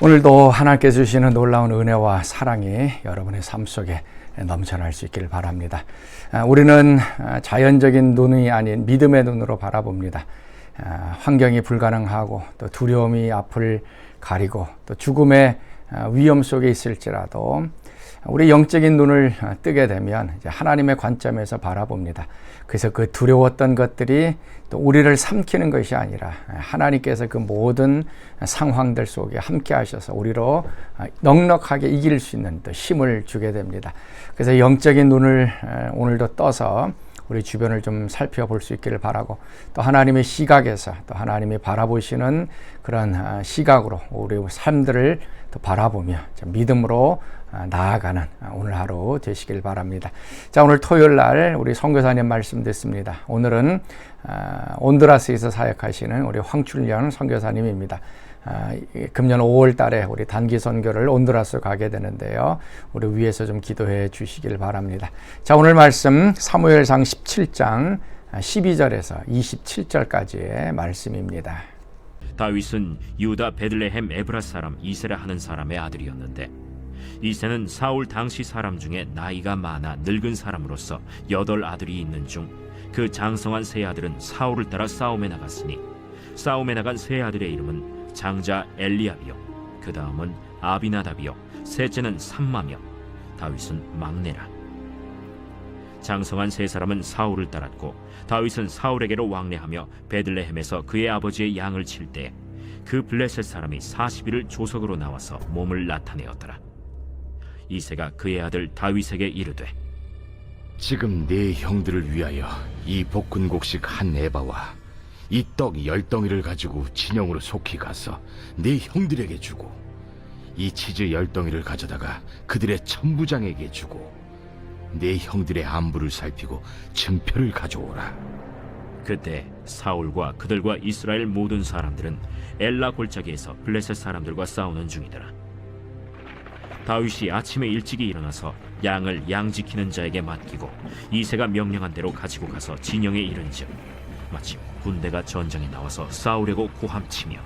오늘도 하나님께서 주시는 놀라운 은혜와 사랑이 여러분의 삶 속에 넘쳐날 수 있기를 바랍니다. 우리는 자연적인 눈이 아닌 믿음의 눈으로 바라봅니다. 환경이 불가능하고 또 두려움이 앞을 가리고 또 죽음의 위험 속에 있을지라도 우리 영적인 눈을 뜨게 되면 이제 하나님의 관점에서 바라봅니다. 그래서 그 두려웠던 것들이 또 우리를 삼키는 것이 아니라 하나님께서 그 모든 상황들 속에 함께 하셔서 우리로 넉넉하게 이길 수 있는 또 힘을 주게 됩니다. 그래서 영적인 눈을 오늘도 떠서 우리 주변을 좀 살펴볼 수 있기를 바라고, 또 하나님의 시각에서 또 하나님이 바라보시는 그런 시각으로 우리 삶들을 또 바라보며 믿음으로 나아가는 오늘 하루 되시길 바랍니다. 자, 오늘 토요일 날 우리 선교사님 말씀 듣습니다. 오늘은 온두라스에서 사역하시는 우리 황춘련 선교사님입니다. 금년 5월 달에 우리 단기 선교를 온두라스 가게 되는데요. 우리 위에서 좀 기도해 주시길 바랍니다. 자, 오늘 말씀 사무엘상 17장 12절에서 27절까지의 말씀입니다. 다윗은 유다 베들레헴 에브라 사람 이세라 하는 사람의 아들이었는데, 이세는 사울 당시 사람 중에 나이가 많아 늙은 사람으로서 8 아들이 있는 중 그 장성한 세 아들은 사울을 따라 싸움에 나갔으니, 싸움에 나간 세 아들의 이름은 장자 엘리압이요, 그 다음은 아비나답이요, 셋째는 삼마며, 다윗은 막내라. 장성한 세 사람은 사울을 따랐고, 다윗은 사울에게로 왕래하며 베들레헴에서 그의 아버지의 양을 칠 때 그 블레셋 사람이 40일을 조석으로 나와서 몸을 나타내었더라. 이새가 그의 아들 다윗에게 이르되, 지금 네 형들을 위하여 이 볶은 곡식 한 에바와 이 떡 10덩이를 가지고 진영으로 속히 가서 네 형들에게 주고, 이 치즈 10덩이를 가져다가 그들의 천부장에게 주고, 네 형들의 안부를 살피고 증표를 가져오라. 그때 사울과 그들과 이스라엘 모든 사람들은 엘라 골짜기에서 블레셋 사람들과 싸우는 중이더라. 다윗이 아침에 일찍이 일어나서 양을 양 지키는 자에게 맡기고 이새가 명령한 대로 가지고 가서 진영에 이른즉 마침 군대가 전장에 나와서 싸우려고 고함치며,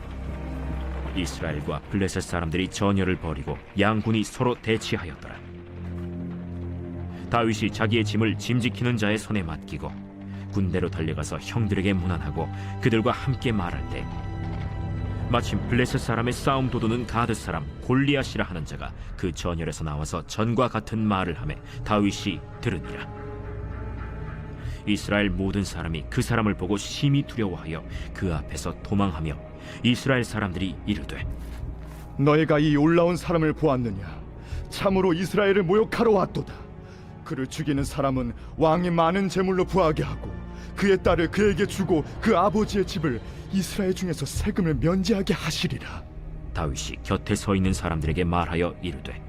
이스라엘과 블레셋 사람들이 전열을 벌이고 양군이 서로 대치하였더라. 다윗이 자기의 짐을 짐 지키는 자의 손에 맡기고 군대로 달려가서 형들에게 문안하고 그들과 함께 말할 때, 마침 블레셋 사람의 싸움 도두는 가드 사람 골리앗이라 하는 자가 그 전열에서 나와서 전과 같은 말을 하매 다윗이 들으니라. 이스라엘 모든 사람이 그 사람을 보고 심히 두려워하여 그 앞에서 도망하며, 이스라엘 사람들이 이르되, 너희가 이 올라온 사람을 보았느냐? 참으로 이스라엘을 모욕하러 왔도다. 그를 죽이는 사람은 왕이 많은 재물로 부하게 하고 그의 딸을 그에게 주고 그 아버지의 집을 이스라엘 중에서 세금을 면제하게 하시리라. 다윗이 곁에 서 있는 사람들에게 말하여 이르되,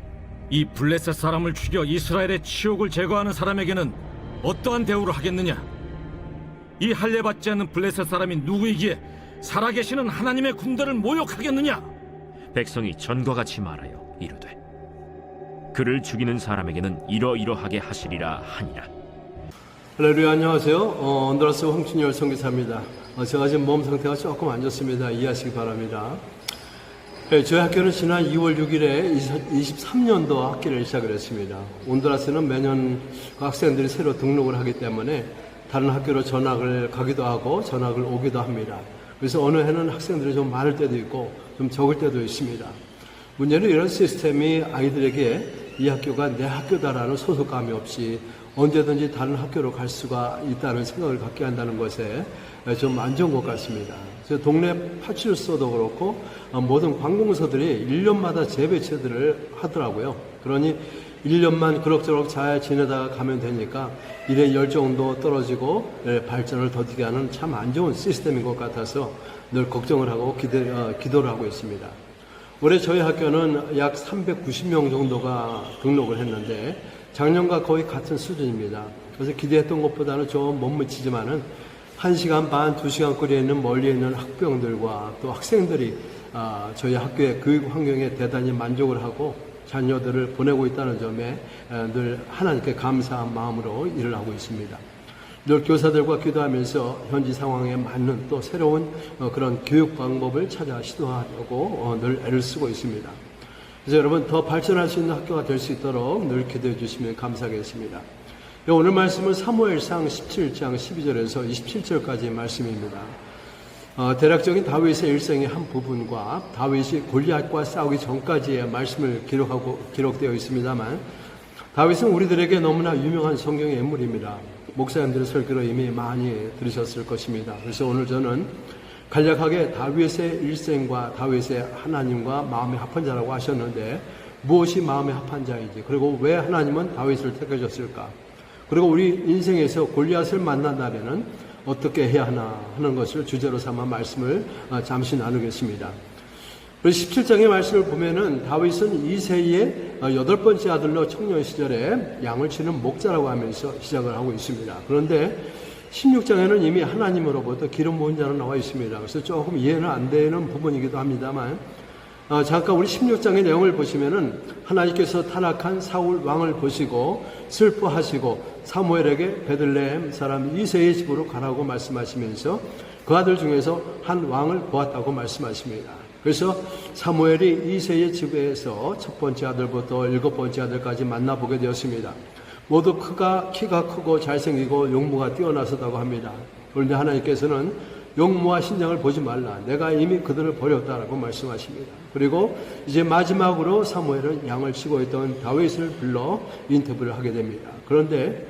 이 블레셋 사람을 죽여 이스라엘의 치욕을 제거하는 사람에게는 어떠한 대우를 하겠느냐? 이 할례받지 않는 블레셋 사람이 누구이기에 살아계시는 하나님의 군대를 모욕하겠느냐? 백성이 전과 같이 말하여 이르되, 그를 죽이는 사람에게는 이러이러하게 하시리라 하니라. 할렐루야, 안녕하세요. 온두라스 황춘열 선교사입니다. 제가 지금 몸 상태가 조금 안 좋습니다. 이해하시기 바랍니다. 저희 학교는 지난 2월 6일에 23년도 학기를 시작을 했습니다. 온두라스는 매년 학생들이 새로 등록을 하기 때문에 다른 학교로 전학을 가기도 하고 전학을 오기도 합니다. 그래서 어느 해는 학생들이 좀 많을 때도 있고 좀 적을 때도 있습니다. 문제는 이런 시스템이 아이들에게 이 학교가 내 학교다라는 소속감이 없이 언제든지 다른 학교로 갈 수가 있다는 생각을 갖게 한다는 것에 좀 안 좋은 것 같습니다. 동네 파출소도 그렇고 모든 관공서들이 1년마다 재배치들을 하더라고요. 그러니 1년만 그럭저럭 잘 지내다가 가면 되니까 일의 열정도 떨어지고 발전을 더디게 하는 참 안 좋은 시스템인 것 같아서 늘 걱정을 하고 기도를 하고 있습니다. 올해 저희 학교는 약 390명 정도가 등록을 했는데 작년과 거의 같은 수준입니다. 그래서 기대했던 것보다는 좀 못 미치지만은 1시간 반, 2시간 거리에 있는 멀리 있는 학부형들과 또 학생들이 저희 학교의 교육 환경에 대단히 만족을 하고 자녀들을 보내고 있다는 점에 늘 하나님께 감사한 마음으로 일을 하고 있습니다. 늘 교사들과 기도하면서 현지 상황에 맞는 또 새로운 그런 교육 방법을 찾아 시도하려고 늘 애를 쓰고 있습니다. 그래서 여러분 더 발전할 수 있는 학교가 될 수 있도록 늘 기도해 주시면 감사하겠습니다. 오늘 말씀은 사무엘상 17장 12절에서 27절까지의 말씀입니다. 대략적인 다윗의 일생의 한 부분과 다윗이 골리앗과 싸우기 전까지의 말씀을 기록되어 있습니다만, 다윗은 우리들에게 너무나 유명한 성경의 인물입니다. 목사님들의 설교로 이미 많이 들으셨을 것입니다. 그래서 오늘 저는 간략하게 다윗의 일생과 다윗의 하나님과 마음의 합한 자라고 하셨는데, 무엇이 마음의 합한 자인지, 그리고 왜 하나님은 다윗을 택하셨을까, 그리고 우리 인생에서 골리앗을 만난다면은 어떻게 해야 하나 하는 것을 주제로 삼아 말씀을 잠시 나누겠습니다. 17장의 말씀을 보면은 다윗은 이새의 8번째 아들로 청년 시절에 양을 치는 목자라고 하면서 시작을 하고 있습니다. 그런데 16장에는 이미 하나님으로부터 기름 부은 자로 나와 있습니다. 그래서 조금 이해는 안 되는 부분이기도 합니다만, 잠깐 우리 16장의 내용을 보시면은 하나님께서 타락한 사울 왕을 보시고 슬퍼하시고 사무엘에게 베들레헴 사람 이새의 집으로 가라고 말씀하시면서 그 아들 중에서 한 왕을 보았다고 말씀하십니다. 그래서 사무엘이 이새의 집에서 첫 번째 아들부터 7번째 아들까지 만나보게 되었습니다. 모두 키가 크고 잘생기고 용모가 뛰어나서다고 합니다. 그런데 하나님께서는 용모와 신장을 보지 말라, 내가 이미 그들을 버렸다라고 말씀하십니다. 그리고 이제 마지막으로 사무엘은 양을 치고 있던 다윗을 불러 인터뷰를 하게 됩니다. 그런데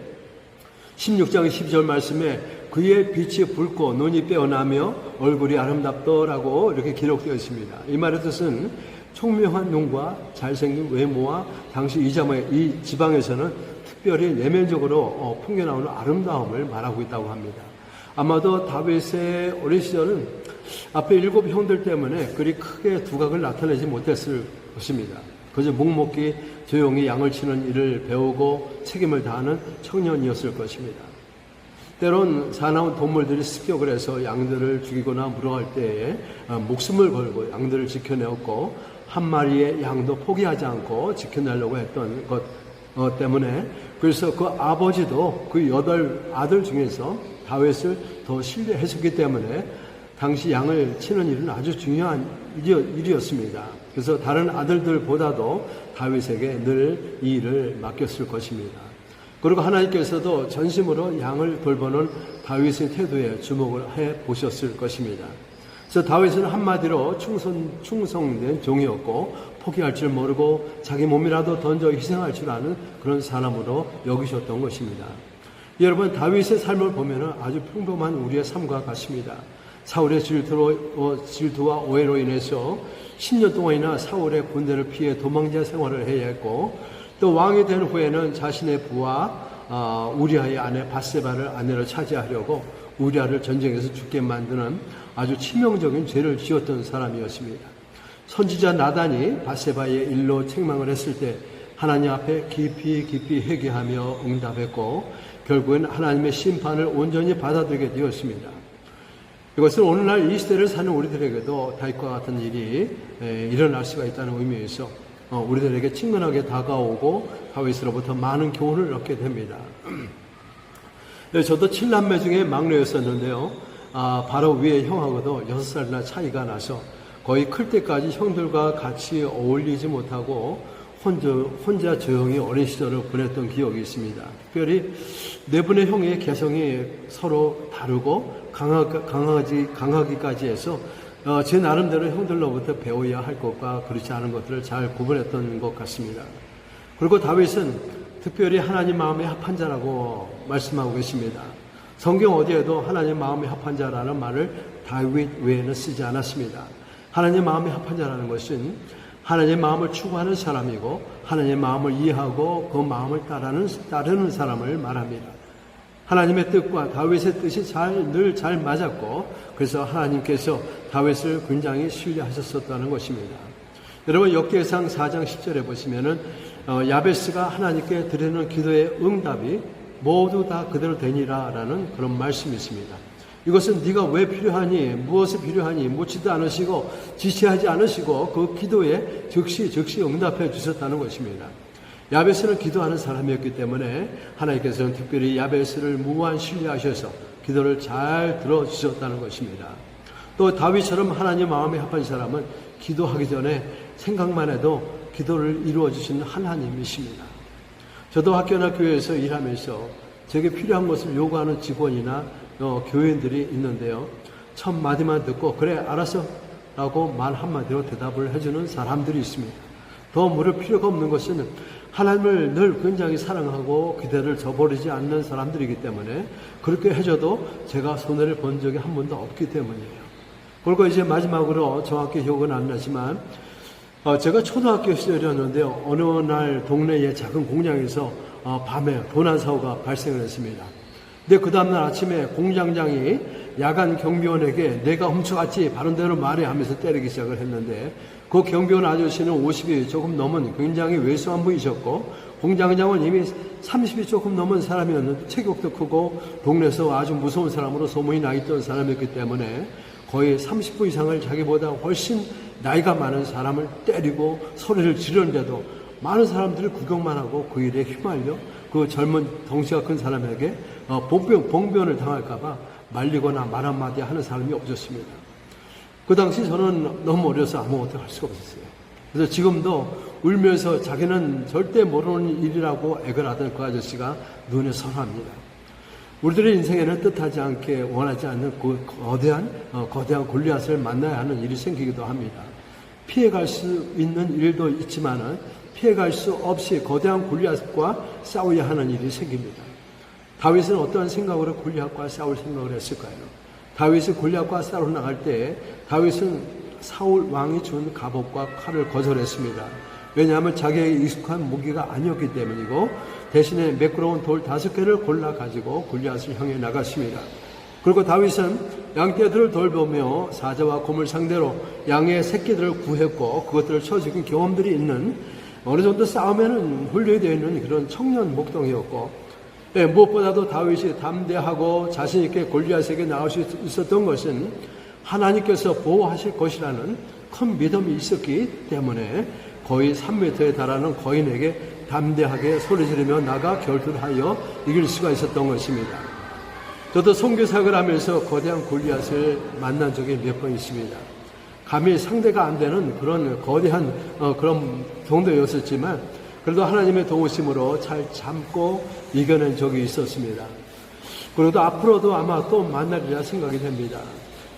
16장 12절 말씀에 그의 빛이 붉고 눈이 빼어나며 얼굴이 아름답더라고 이렇게 기록되어 있습니다. 이 말의 뜻은 총명한 눈과 잘생긴 외모와 당시 이 지방에서는 특별히 내면적으로 풍겨나오는 아름다움을 말하고 있다고 합니다. 아마도 다윗의 어린 시절은 앞에 7 형들 때문에 그리 크게 두각을 나타내지 못했을 것입니다. 그저 묵묵히 조용히 양을 치는 일을 배우고 책임을 다하는 청년이었을 것입니다. 때론 사나운 동물들이 습격을 해서 양들을 죽이거나 물어갈 때에 목숨을 걸고 양들을 지켜내었고, 한 마리의 양도 포기하지 않고 지켜내려고 했던 것 때문에, 그래서 그 아버지도 그 8 아들 중에서 다윗을 더 신뢰했었기 때문에 당시 양을 치는 일은 아주 중요한 일이었습니다. 그래서 다른 아들들보다도 다윗에게 늘 이 일을 맡겼을 것입니다. 그리고 하나님께서도 전심으로 양을 돌보는 다윗의 태도에 주목을 해 보셨을 것입니다. 그래서 다윗은 한마디로 충성된 종이었고, 포기할 줄 모르고 자기 몸이라도 던져 희생할 줄 아는 그런 사람으로 여기셨던 것입니다. 여러분, 다윗의 삶을 보면 아주 평범한 우리의 삶과 같습니다. 사울의 질투와 오해로 인해서 10년 동안이나 사울의 군대를 피해 도망자 생활을 해야 했고, 또 왕이 된 후에는 자신의 부하 우리아의 아내 밧세바를 아내로 차지하려고 우리아를 전쟁에서 죽게 만드는 아주 치명적인 죄를 지었던 사람이었습니다. 선지자 나단이 밧세바의 일로 책망을 했을 때 하나님 앞에 깊이 회개하며 응답했고, 결국엔 하나님의 심판을 온전히 받아들이게 되었습니다. 이것은 오늘날 이 시대를 사는 우리들에게도 다윗과 같은 일이 일어날 수가 있다는 의미에서 우리들에게 친근하게 다가오고 다윗으로부터 많은 교훈을 얻게 됩니다. 저도 7남매 중에 막내였었는데요. 바로 위에 형하고도 6살이나 차이가 나서 거의 클 때까지 형들과 같이 어울리지 못하고 혼자 조용히 어린 시절을 보냈던 기억이 있습니다. 특별히 4분의 형의 개성이 서로 다르고 강하기까지 해서 제 나름대로 형들로부터 배워야 할 것과 그렇지 않은 것들을 잘 구분했던 것 같습니다. 그리고 다윗은 특별히 하나님 마음에 합한 자라고 말씀하고 계십니다. 성경 어디에도 하나님 마음에 합한 자라는 말을 다윗 외에는 쓰지 않았습니다. 하나님 마음에 합한 자라는 것은 하나님의 마음을 추구하는 사람이고, 하나님의 마음을 이해하고 그 마음을 따르는 사람을 말합니다. 하나님의 뜻과 다윗의 뜻이 늘 잘 맞았고, 그래서 하나님께서 다윗을 굉장히 신뢰하셨었다는 것입니다. 여러분, 역대상 4장 10절에 보시면은 야베스가 하나님께 드리는 기도의 응답이 모두 다 그대로 되니라라는 그런 말씀이 있습니다. 이것은 네가 왜 필요하니, 무엇이 필요하니 묻지도 않으시고 지시하지 않으시고 그 기도에 즉시 응답해 주셨다는 것입니다. 야베스는 기도하는 사람이었기 때문에 하나님께서는 특별히 야베스를 무한 신뢰하셔서 기도를 잘 들어주셨다는 것입니다. 또 다윗처럼 하나님 마음에 합한 사람은 기도하기 전에 생각만 해도 기도를 이루어 주시는 하나님이십니다. 저도 학교나 교회에서 일하면서 제게 필요한 것을 요구하는 직원이나 교인들이 있는데요. 첫 마디만 듣고 그래 알았어 라고 말 한마디로 대답을 해주는 사람들이 있습니다. 더 물을 필요가 없는 것은 하나님을 늘 굉장히 사랑하고 기대를 저버리지 않는 사람들이기 때문에 그렇게 해줘도 제가 손해를 본 적이 한 번도 없기 때문이에요. 그리고 이제 마지막으로 정확히 기억은 안 나지만 제가 초등학교 시절이었는데요. 어느 날 동네의 작은 공장에서 밤에 도난 사고가 발생을 했습니다. 근데 그 다음날 아침에 공장장이 야간 경비원에게 내가 훔쳐갔지 바른 대로 말해 하면서 때리기 시작을 했는데 그 경비원 아저씨는 50이 조금 넘은 굉장히 왜소한 분이셨고 공장장은 이미 30이 조금 넘은 사람이었는데 체격도 크고 동네에서 아주 무서운 사람으로 소문이 나 있던 사람이었기 때문에 거의 30분 이상을 자기보다 훨씬 나이가 많은 사람을 때리고 소리를 지르는데도 많은 사람들이 구경만 하고 그 일에 휘말려 그 젊은 덩치가 큰 사람에게 봉변을 당할까봐 말리거나 말 한마디 하는 사람이 없었습니다. 그 당시 저는 너무 어려서 아무것도 할 수가 없었어요. 그래서 지금도 울면서 자기는 절대 모르는 일이라고 애걸하던 그 아저씨가 눈에 선합니다. 우리들의 인생에는 뜻하지 않게 원하지 않는 그 거대한 골리앗을 만나야 하는 일이 생기기도 합니다. 피해갈 수 있는 일도 있지만은 피해갈 수 없이 거대한 골리앗과 싸워야 하는 일이 생깁니다. 다윗은 어떠한 생각으로 골리앗과 싸울 생각을 했을까요? 다윗이 골리앗과 싸우러 나갈 때 다윗은 사울 왕이 준 갑옷과 칼을 거절했습니다. 왜냐하면 자기에게 익숙한 무기가 아니었기 때문이고 대신에 매끄러운 돌 5개를 골라 가지고 골리앗을 향해 나갔습니다. 그리고 다윗은 양떼들을 돌보며 사자와 곰을 상대로 양의 새끼들을 구했고 그것들을 쳐 죽인 경험들이 있는 어느 정도 싸움에는 훈련이 되어 있는 그런 청년 목동이었고 무엇보다도 다윗이 담대하고 자신 있게 골리앗에게 나올 수 있었던 것은 하나님께서 보호하실 것이라는 큰 믿음이 있었기 때문에 거의 3m에 달하는 거인에게 담대하게 소리 지르며 나가 결투하여 이길 수가 있었던 것입니다. 저도 선교사역을 하면서 거대한 골리앗을 만난 적이 몇 번 있습니다. 감히 상대가 안 되는 그런 거대한 그런 정도였었지만 그래도 하나님의 도우심으로 잘 참고 이겨낸 적이 있었습니다. 그래도 앞으로도 아마 또 만나리라 생각이 됩니다.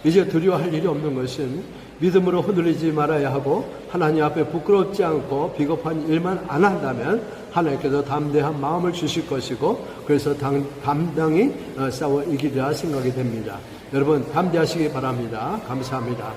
이제 두려워할 일이 없는 것은 믿음으로 흔들리지 말아야 하고 하나님 앞에 부끄럽지 않고 비겁한 일만 안 한다면 하나님께서 담대한 마음을 주실 것이고 그래서 담당히 싸워 이기리라 생각이 됩니다. 여러분 담대하시기 바랍니다. 감사합니다.